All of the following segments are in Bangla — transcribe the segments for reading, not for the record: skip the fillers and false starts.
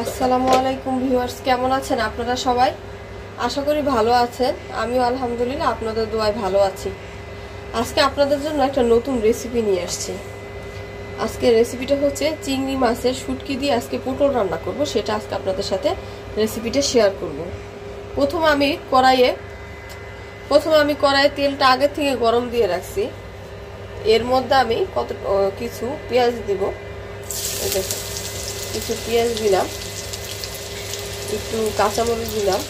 আসসালামু আলাইকুম ভিউয়ার্স, কেমন আছেন আপনারা সবাই? আশা করি ভালো আছেন। আমিও আলহামদুলিল্লাহ আপনাদের দোয়ায় ভালো আছি। আজকে আপনাদের জন্য একটা নতুন রেসিপি নিয়ে আসছি। আজকে রেসিপিটা হচ্ছে চিংড়ি মাছের শুটকি দিয়ে আজকে পটল রান্না করব, সেটা আজকে আপনাদের সাথে রেসিপিটা শেয়ার করব। প্রথমে আমি কড়াইয়ে তেলটা আগে থেকে গরম দিয়ে রাখছি। এর মধ্যে আমি কিছু পেঁয়াজ দিব। কিছু পেঁয়াজ দিলাম, একটু কাঁচামরিচ দিলাম।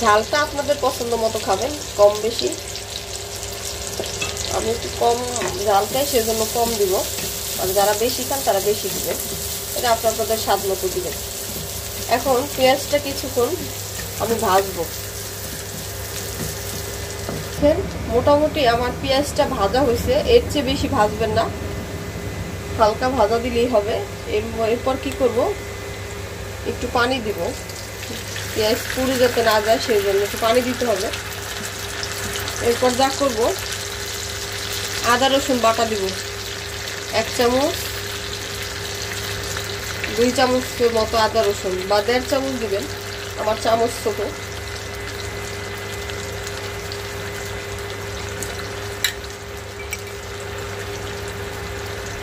ঝালটা আপনাদের পছন্দ মতো খাবেন, কম বেশি। আমি একটু কম ঝাল খাই, সেজন্য কম দিব। আর যারা বেশি খান তারা বেশি দিবেন, এটা আপনাদের স্বাদ মতো দিবেন। এখন পেঁয়াজটা কিছুক্ষণ আমি ভাজবো। মোটামুটি আমার পেঁয়াজটা ভাজা হয়েছে, এর চেয়ে বেশি ভাজবেন না, হালকা ভাজা দিলেই হবে। এরপর কি করব, একটু পানি দিব। পেঁয়াজ পুড়ে যাতে না যায় সেই জন্য একটু পানি দিতে হবে। এরপর যা করব, আদা রসুন বাটা দিব 1 চামচ, 2 চামচের মতো আদা রসুন, বা 1.5 চামচ দিবেন, আমার চামচ ছোট।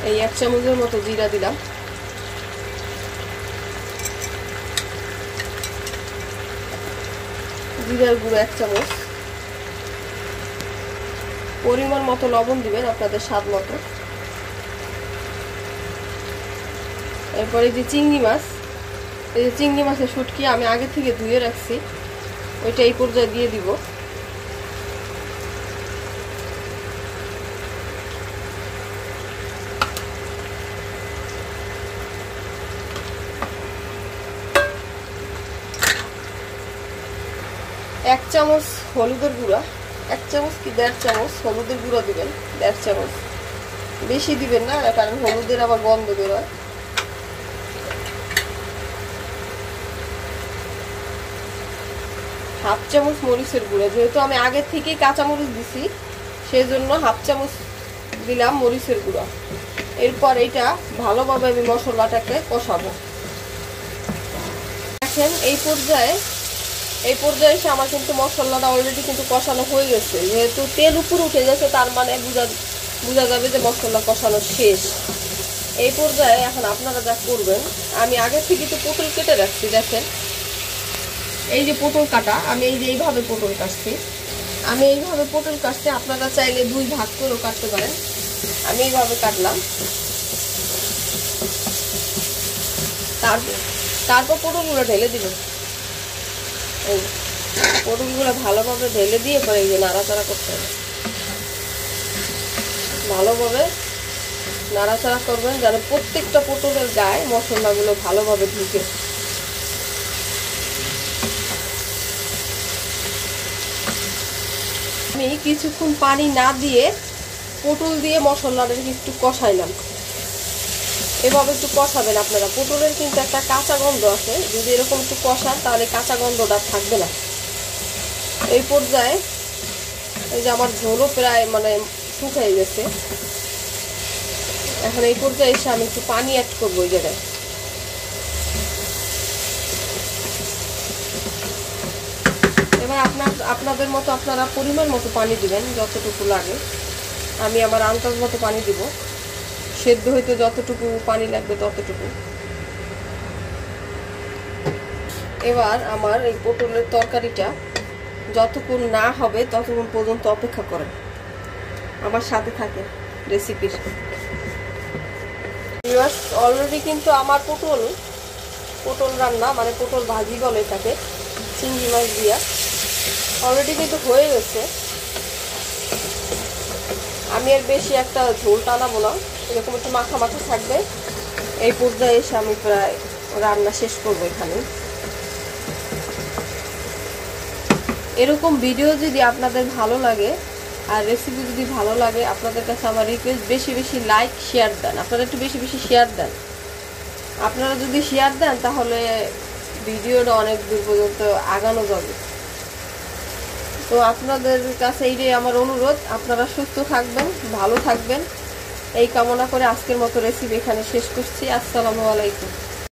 এই 1 চামচের মতো জিরা দিলাম। জিরার গুঁড়ো 1 চামচ। পরিমাণ মতো লবণ দিবেন আপনাদের স্বাদ মতো। এরপরে যে চিংড়ি মাছ, এই যে চিংড়ি মাছের শুটকি আমি আগে থেকে ধুয়ে রাখছি, ওইটা এই পর্যায়ে দিয়ে দিব। এক চামচ হলুদের গুঁড়া, 1 চামচ কি 1.5 চামচ হলুদের গুঁড়া দিবেন। 1.5 চামচ, বেশি দিবেন না, কারণ হলুদের আবার গন্ধ বেরোয়। হাফ চামচ মরিচের গুঁড়া, যেহেতু আমি আগে থেকেই কাঁচা মরিচ দিছি সেই জন্য হাফ চামচ দিলাম মরিচের গুঁড়া। এরপর এইটা ভালোভাবে আমি মশলাটাকে কষাবো। দেখেন এই পর্যায়ে এসে আমার কিন্তু মশলাটা অলরেডি কিন্তু কষানো হয়ে গেছে। যেহেতু তেল উপরে উঠে গেছে, তার মানে বোঝা যাবে যে মশলা কষানো শেষ। এই পর্যায়ে এখন আপনারা যা করবেন, আমি আগে থেকে তো পটল কেটে রাখছি। দেখেন এই যে পটল কাটা, আমি এইভাবে পটল কাটছি। আপনারা চাইলে 2 ভাগ করেও কাটতে পারেন। আমি এইভাবে কাটলাম। তারপর পটলগুলো ঢেলে দিবেন। এই পটলগুলো ভালোভাবে ঢেলে দিয়ে পরে এই যে নাড়াচাড়া করতে হবে। ভালোভাবে নাড়াচাড়া করবেন যেন প্রত্যেকটা পটলের গায়ে মশলাগুলো ভালোভাবে ঢুকে। আমি কিছুক্ষণ পানি না দিয়ে পটল দিয়ে মশলাটাকে একটু কষাইলাম। এভাবে একটু কষাবেন আপনারা। পটলের কিন্তু একটা কাঁচা গন্ধ আছে, যদি এরকম একটু কষান তাহলে কাঁচা গন্ধটা থাকবে না। এই পর্যায়ে এই যে আমার ঝোলও প্রায় শুকিয়ে গেছে। এখন এই পর্যায়ে এসে আমি একটু পানি অ্যাড করবো ওই জায়গায়। এবার আপনাদের মতো আপনারা পরিমাণ মতো পানি দিবেন, যতটুকু লাগে। আমি আমার আন্দাজ মতো পানি দিব, সেদ্ধ হইতে যতটুকু পানি লাগবে ততটুকু। এবার আমার এই পটলের তরকারিটা যতক্ষণ না হবে ততক্ষণ পর্যন্ত অপেক্ষা করেন, আমার সাথে থাকে রেসিপির। অলরেডি কিন্তু আমার পটল রান্না, পটল ভাজি বলে এটাকে, চিংড়ি মাছ দিয়া অলরেডি কিন্তু হয়ে গেছে। আমি আর বেশি একটা ঝোল টানাবো না, এরকম একটু মাখা মাখা থাকবে। এই পর্যায়ে এসে আমি প্রায় রান্না শেষ করবো এখানে। এরকম ভিডিও যদি আপনাদের ভালো লাগে আর রেসিপি যদি ভালো লাগে, আপনাদের কাছে আমার রিকোয়েস্ট, বেশি বেশি লাইক শেয়ার দেন। আপনারা একটু বেশি বেশি শেয়ার দেন। আপনারা যদি শেয়ার দেন তাহলে ভিডিওটা অনেক দূর পর্যন্ত আগানো যাবে। তো আপনাদের কাছে এইটাই আমার অনুরোধ। আপনারা সুস্থ থাকবেন, ভালো থাকবেন, এই কামনা করে আজকের মতো রেসিপি এখানে শেষ করছি। আসসালামু আলাইকুম।